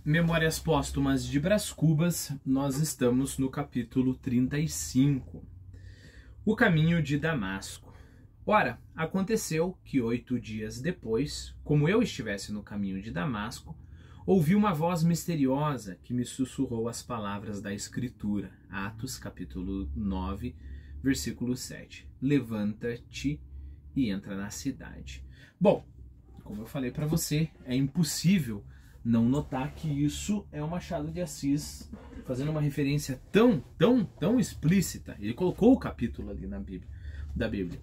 Memórias Póstumas de Brás Cubas, nós estamos no capítulo 35. O caminho de Damasco. Ora, aconteceu que 8 dias depois, como eu estivesse no caminho de Damasco, ouvi uma voz misteriosa que me sussurrou as palavras da Escritura. Atos, capítulo 9, versículo 7. Levanta-te e entra na cidade. Bom, como eu falei para você, é impossível não notar que isso é o Machado de Assis fazendo uma referência tão explícita. Ele colocou o capítulo ali da Bíblia.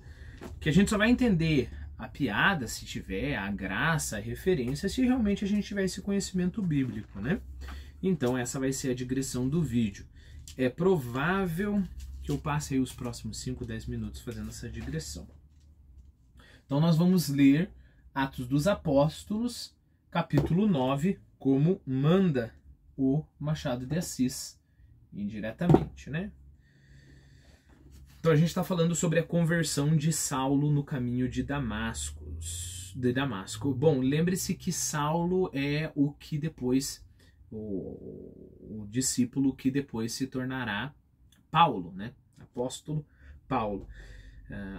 Que a gente só vai entender a piada se tiver, a graça, a referência, se realmente a gente tiver esse conhecimento bíblico, né? Então essa vai ser a digressão do vídeo. É provável que eu passe aí os próximos 5, 10 minutos fazendo essa digressão. Então nós vamos ler Atos dos Apóstolos, capítulo 9, como manda o Machado de Assis, indiretamente, né? Então a gente está falando sobre a conversão de Saulo no caminho de Damasco. Bom, lembre-se que Saulo é o que depois, o discípulo que depois se tornará Paulo, né? Apóstolo Paulo.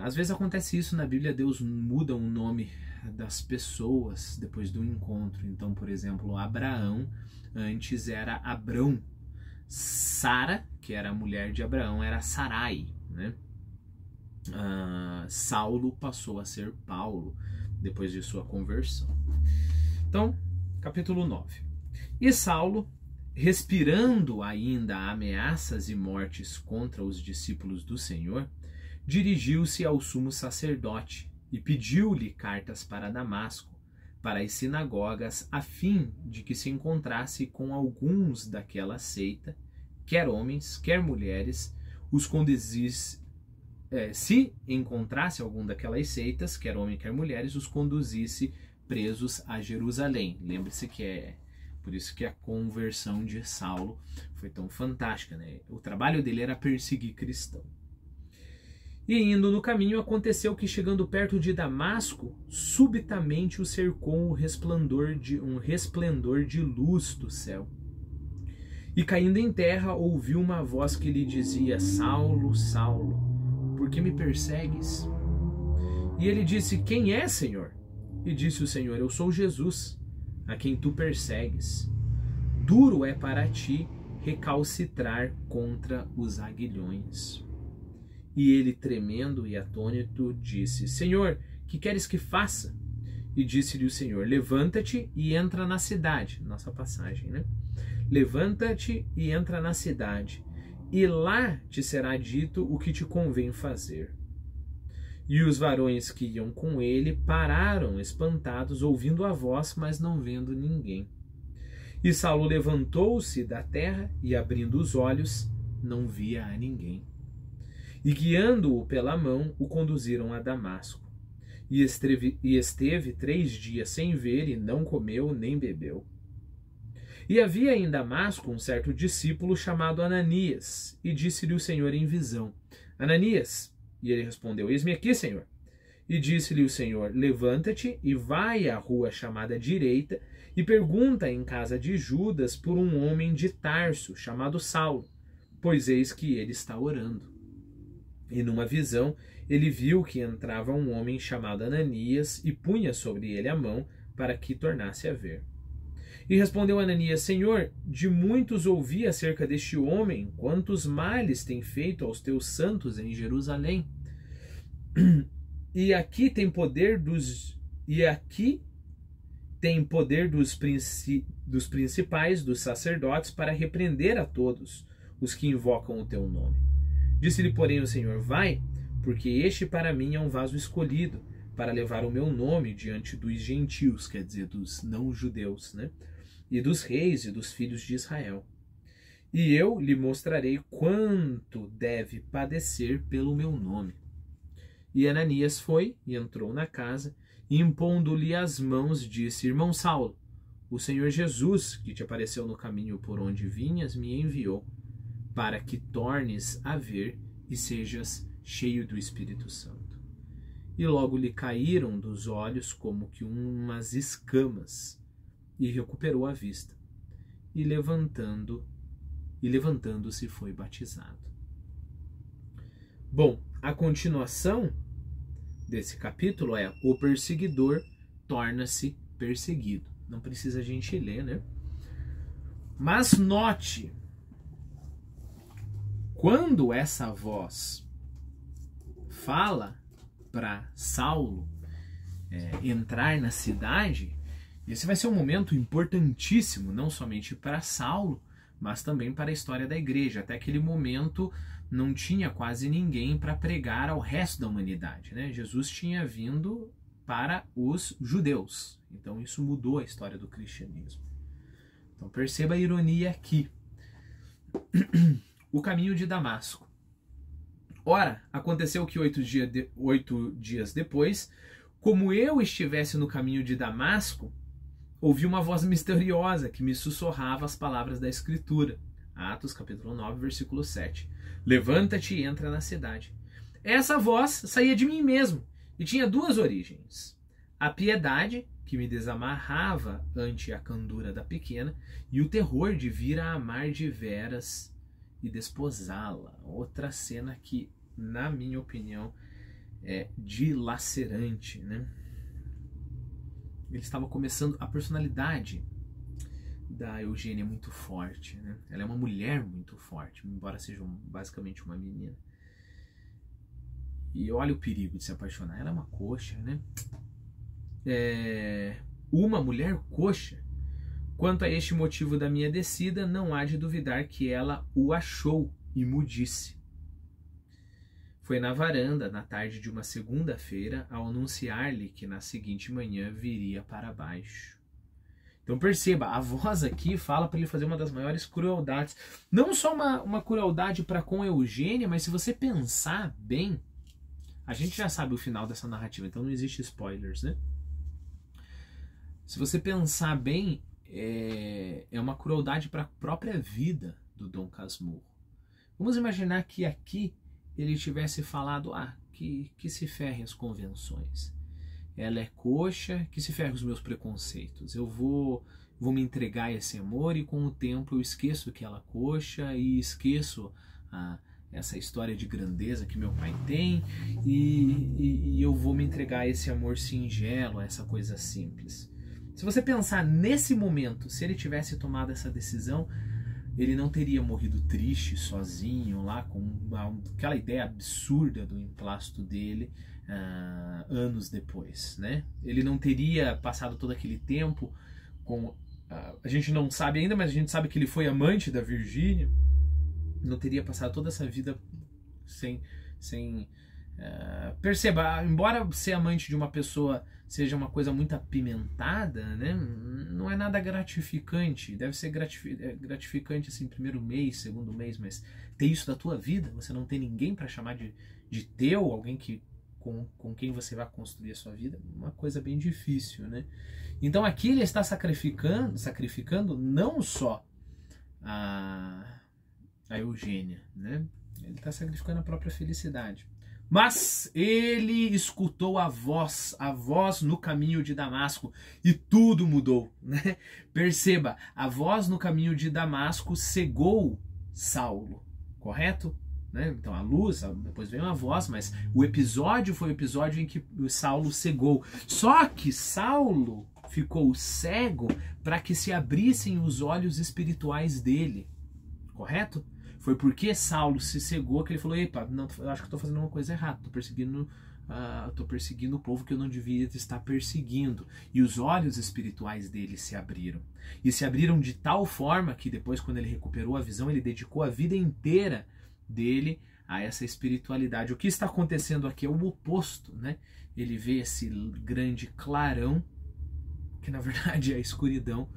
Às vezes acontece isso na Bíblia, Deus muda o nome das pessoas depois do encontro. Então, por exemplo, Abraão antes era Abrão. Sara, que era a mulher de Abraão, era Sarai, né? Saulo passou a ser Paulo depois de sua conversão. Então, capítulo 9. E Saulo, respirando ainda ameaças e mortes contra os discípulos do Senhor, dirigiu-se ao sumo sacerdote e pediu-lhe cartas para Damasco, para as sinagogas, a fim de que se encontrasse com alguns daquela seita, quer homens, quer mulheres, os conduzisse, se encontrasse algum daquelas seitas, quer homem, quer mulheres, os conduzisse presos a Jerusalém. Lembre-se que é por isso que a conversão de Saulo foi tão fantástica, né? O trabalho dele era perseguir cristão. E indo no caminho, aconteceu que, chegando perto de Damasco, subitamente o cercou um resplendor de luz do céu. E caindo em terra, ouviu uma voz que lhe dizia: Saulo, Saulo, por que me persegues? E ele disse: Quem é, Senhor? E disse o Senhor: Eu sou Jesus, a quem tu persegues. Duro é para ti recalcitrar contra os aguilhões. E ele, tremendo e atônito, disse: Senhor, que queres que faça? E disse-lhe o Senhor: Levanta-te e entra na cidade. Nossa passagem, né? Levanta-te e entra na cidade, e lá te será dito o que te convém fazer. E os varões que iam com ele pararam espantados, ouvindo a voz, mas não vendo ninguém. E Saulo levantou-se da terra e, abrindo os olhos, não via a ninguém. E guiando-o pela mão, o conduziram a Damasco. E esteve 3 dias sem ver, e não comeu nem bebeu. E havia em Damasco um certo discípulo chamado Ananias, e disse-lhe o Senhor em visão: Ananias. E ele respondeu: Eis-me aqui, Senhor. E disse-lhe o Senhor: Levanta-te e vai à rua chamada Direita, e pergunta em casa de Judas por um homem de Tarso, chamado Saulo, pois eis que ele está orando. E numa visão, ele viu que entrava um homem chamado Ananias e punha sobre ele a mão para que tornasse a ver. E respondeu Ananias: Senhor, de muitos ouvi acerca deste homem, quantos males tem feito aos teus santos em Jerusalém. E aqui tem poder dos principais dos sacerdotes para repreender a todos os que invocam o teu nome. Disse-lhe, porém, o Senhor: Vai, porque este para mim é um vaso escolhido, para levar o meu nome diante dos gentios, quer dizer, dos não-judeus, né? E dos reis e dos filhos de Israel. E eu lhe mostrarei quanto deve padecer pelo meu nome. E Ananias foi e entrou na casa, e impondo-lhe as mãos, disse: Irmão Saulo, o Senhor Jesus, que te apareceu no caminho por onde vinhas, me enviou, para que tornes a ver e sejas cheio do Espírito Santo. E logo lhe caíram dos olhos como que umas escamas, e recuperou a vista. e levantando-se foi batizado. Bom, a continuação desse capítulo é: o perseguidor torna-se perseguido. Não precisa a gente ler, né? Mas note, quando essa voz fala para Saulo entrar na cidade, esse vai ser um momento importantíssimo, não somente para Saulo, mas também para a história da igreja. Até aquele momento não tinha quase ninguém para pregar ao resto da humanidade, né? Jesus tinha vindo para os judeus, então isso mudou a história do cristianismo. Então perceba a ironia aqui. O caminho de Damasco. Ora, aconteceu que 8 dias depois, como eu estivesse no caminho de Damasco, ouvi uma voz misteriosa que me sussurrava as palavras da Escritura. Atos capítulo 9, versículo 7. Levanta-te e entra na cidade. Essa voz saía de mim mesmo e tinha duas origens. A piedade, que me desamarrava ante a candura da pequena, e o terror de vir a amar de veras e desposá-la. Outra cena que, na minha opinião, é dilacerante, né? Ele estava começando, a personalidade da Eugênia é muito forte, né? Ela é uma mulher muito forte, embora seja basicamente uma menina. E olha o perigo de se apaixonar. Ela é uma coxa, né? Uma mulher coxa. Quanto a este motivo da minha descida, não há de duvidar que ela o achou e mo disse. Foi na varanda, na tarde de uma segunda-feira, ao anunciar-lhe que na seguinte manhã viria para baixo. Então perceba, a voz aqui fala para ele fazer uma das maiores crueldades. Não só uma crueldade para com Eugênia, mas se você pensar bem, a gente já sabe o final dessa narrativa, então não existe spoilers, né? Se você pensar bem, é uma crueldade para a própria vida do Dom Casmurro. Vamos imaginar que aqui ele tivesse falado, que se ferrem as convenções. Ela é coxa, que se ferrem os meus preconceitos. Eu vou me entregar a esse amor e com o tempo eu esqueço que ela é coxa e esqueço essa história de grandeza que meu pai tem e eu vou me entregar a esse amor singelo, a essa coisa simples. Se você pensar nesse momento, se ele tivesse tomado essa decisão, ele não teria morrido triste, sozinho, lá com aquela ideia absurda do emplasto dele anos depois, né? Ele não teria passado todo aquele tempo com... a gente não sabe ainda, mas a gente sabe que ele foi amante da Virgínia. Não teria passado toda essa vida sem perceba, embora ser amante de uma pessoa seja uma coisa muito apimentada, né? Não é nada gratificante. Deve ser gratificante assim, primeiro mês, segundo mês, mas ter isso da tua vida, você não tem ninguém para chamar de teu, alguém com quem você vai construir a sua vida, uma coisa bem difícil, né? Então aqui ele está sacrificando não só a Eugênia, né? Ele está sacrificando a própria felicidade. Mas ele escutou a voz no caminho de Damasco e tudo mudou, né? Perceba, a voz no caminho de Damasco cegou Saulo, correto? Né? Então a luz, depois veio a voz, mas o episódio foi o episódio em que o Saulo cegou. Só que Saulo ficou cego para que se abrissem os olhos espirituais dele, correto? Foi porque Saulo se cegou que ele falou, epa, não, eu acho que estou fazendo uma coisa errada, estou perseguindo o povo que eu não devia estar perseguindo. E os olhos espirituais dele se abriram. E se abriram de tal forma que depois, quando ele recuperou a visão, ele dedicou a vida inteira dele a essa espiritualidade. O que está acontecendo aqui é o oposto, né? Ele vê esse grande clarão, que na verdade é a escuridão,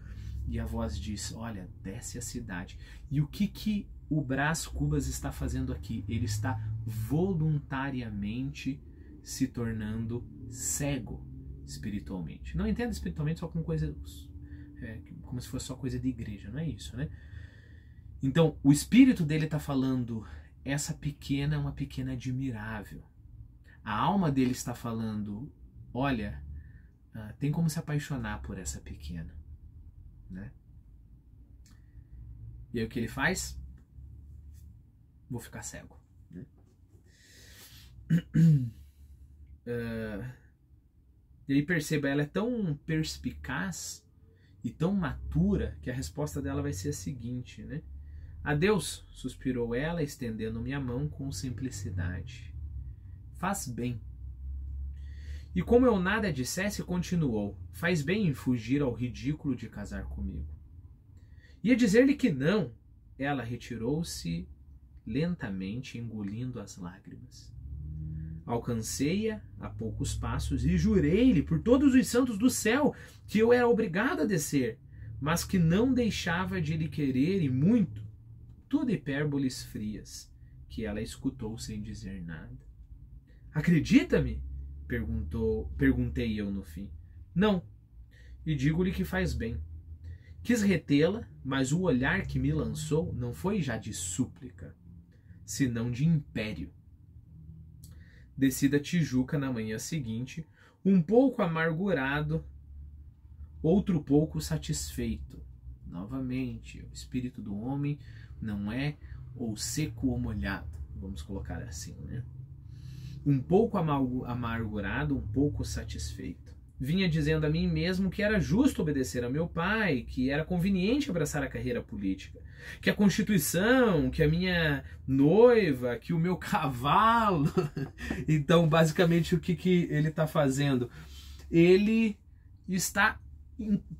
e a voz diz, olha, desce a cidade. E o que o Brás Cubas está fazendo aqui? Ele está voluntariamente se tornando cego espiritualmente. Não entenda espiritualmente só com coisas como se fosse só coisa de igreja, não é isso, né? Então, o espírito dele está falando, essa pequena é uma pequena admirável. A alma dele está falando, olha, tem como se apaixonar por essa pequena, né? E aí o que ele faz? Vou ficar cego. Né? E aí perceba, ela é tão perspicaz e tão matura que a resposta dela vai ser a seguinte, né? Adeus, suspirou ela, estendendo-me a mão com simplicidade. Faz bem. E como eu nada dissesse, continuou. Faz bem em fugir ao ridículo de casar comigo. Ia dizer-lhe que não. Ela retirou-se lentamente, engolindo as lágrimas. Alcancei-a a poucos passos e jurei-lhe por todos os santos do céu que eu era obrigado a descer, mas que não deixava de lhe querer e muito. Tudo hipérboles frias, que ela escutou sem dizer nada. Acredita-me? Perguntei eu no fim. Não, e digo-lhe que faz bem. Quis retê-la, mas o olhar que me lançou não foi já de súplica, senão de império. Desci da Tijuca na manhã seguinte, um pouco amargurado, outro pouco satisfeito. Novamente, o espírito do homem não é ou seco ou molhado, vamos colocar assim, né? Um pouco amargurado, um pouco satisfeito. Vinha dizendo a mim mesmo que era justo obedecer a meu pai, que era conveniente abraçar a carreira política, que a Constituição, que a minha noiva, que o meu cavalo... Então, basicamente, o que ele está fazendo? Ele está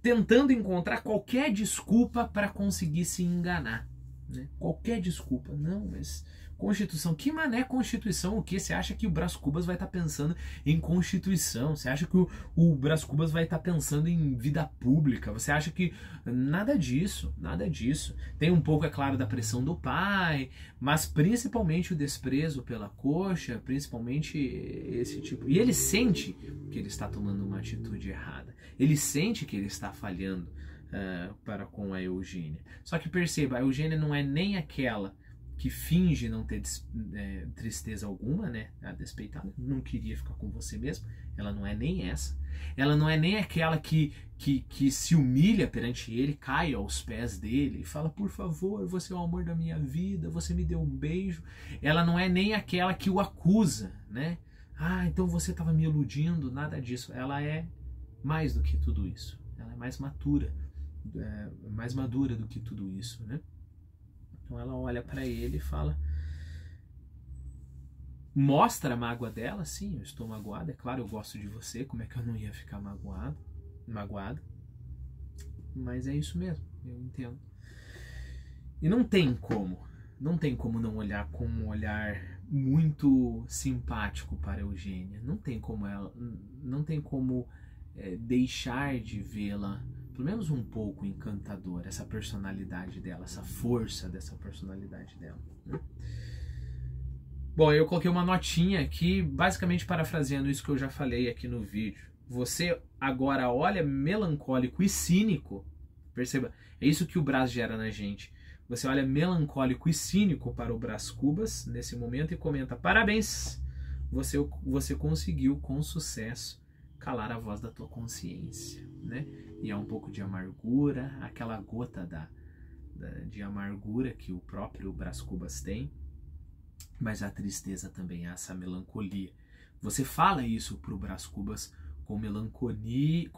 tentando encontrar qualquer desculpa para conseguir se enganar. Né? Qualquer desculpa. Não, mas... Constituição, que mané Constituição? O que? Você acha que o Brás Cubas vai estar pensando em Constituição? Você acha que o Brás Cubas vai estar pensando em vida pública? Você acha que... Nada disso, nada disso. Tem um pouco, é claro, da pressão do pai, mas principalmente o desprezo pela coxa, principalmente esse tipo... E ele sente que ele está tomando uma atitude errada. Ele sente que ele está falhando para com a Eugênia. Só que perceba, a Eugênia não é nem aquela que finge não ter tristeza alguma, né? A despeitada, não queria ficar com você mesmo. Ela não é nem essa. Ela não é nem aquela que se humilha perante ele, cai aos pés dele e fala, por favor, você é o amor da minha vida, você me deu um beijo. Ela não é nem aquela que o acusa, né? Ah, então você estava me iludindo, nada disso. Ela é mais do que tudo isso. Ela é mais madura do que tudo isso, né? Então ela olha para ele e fala, mostra a mágoa dela, sim, eu estou magoada, é claro, eu gosto de você, como é que eu não ia ficar magoado? Mas é isso mesmo, eu entendo. E não tem como não olhar com um olhar muito simpático para a Eugênia, não tem como deixar de vê-la pelo menos um pouco encantadora, essa personalidade dela, essa força dessa personalidade dela. Né? Bom, eu coloquei uma notinha aqui, basicamente parafraseando isso que eu já falei aqui no vídeo. Você agora olha melancólico e cínico, perceba, é isso que o Brás gera na gente. Você olha melancólico e cínico para o Brás Cubas nesse momento e comenta, parabéns, você conseguiu com sucesso calar a voz da tua consciência, né? E há um pouco de amargura, aquela gota de amargura que o próprio Brás Cubas tem, mas a tristeza também, há essa melancolia. Você fala isso para o Brás Cubas com melancolia,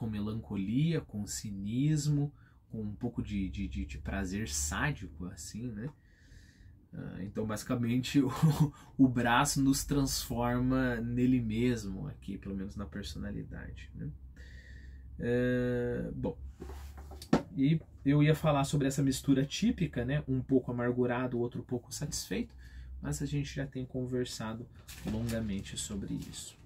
com cinismo, com um pouco de prazer sádico, assim, né? Então, basicamente, o Brás nos transforma nele mesmo aqui, pelo menos na personalidade, né? Bom, e eu ia falar sobre essa mistura típica, né? Um pouco amargurado, outro pouco satisfeito, mas a gente já tem conversado longamente sobre isso.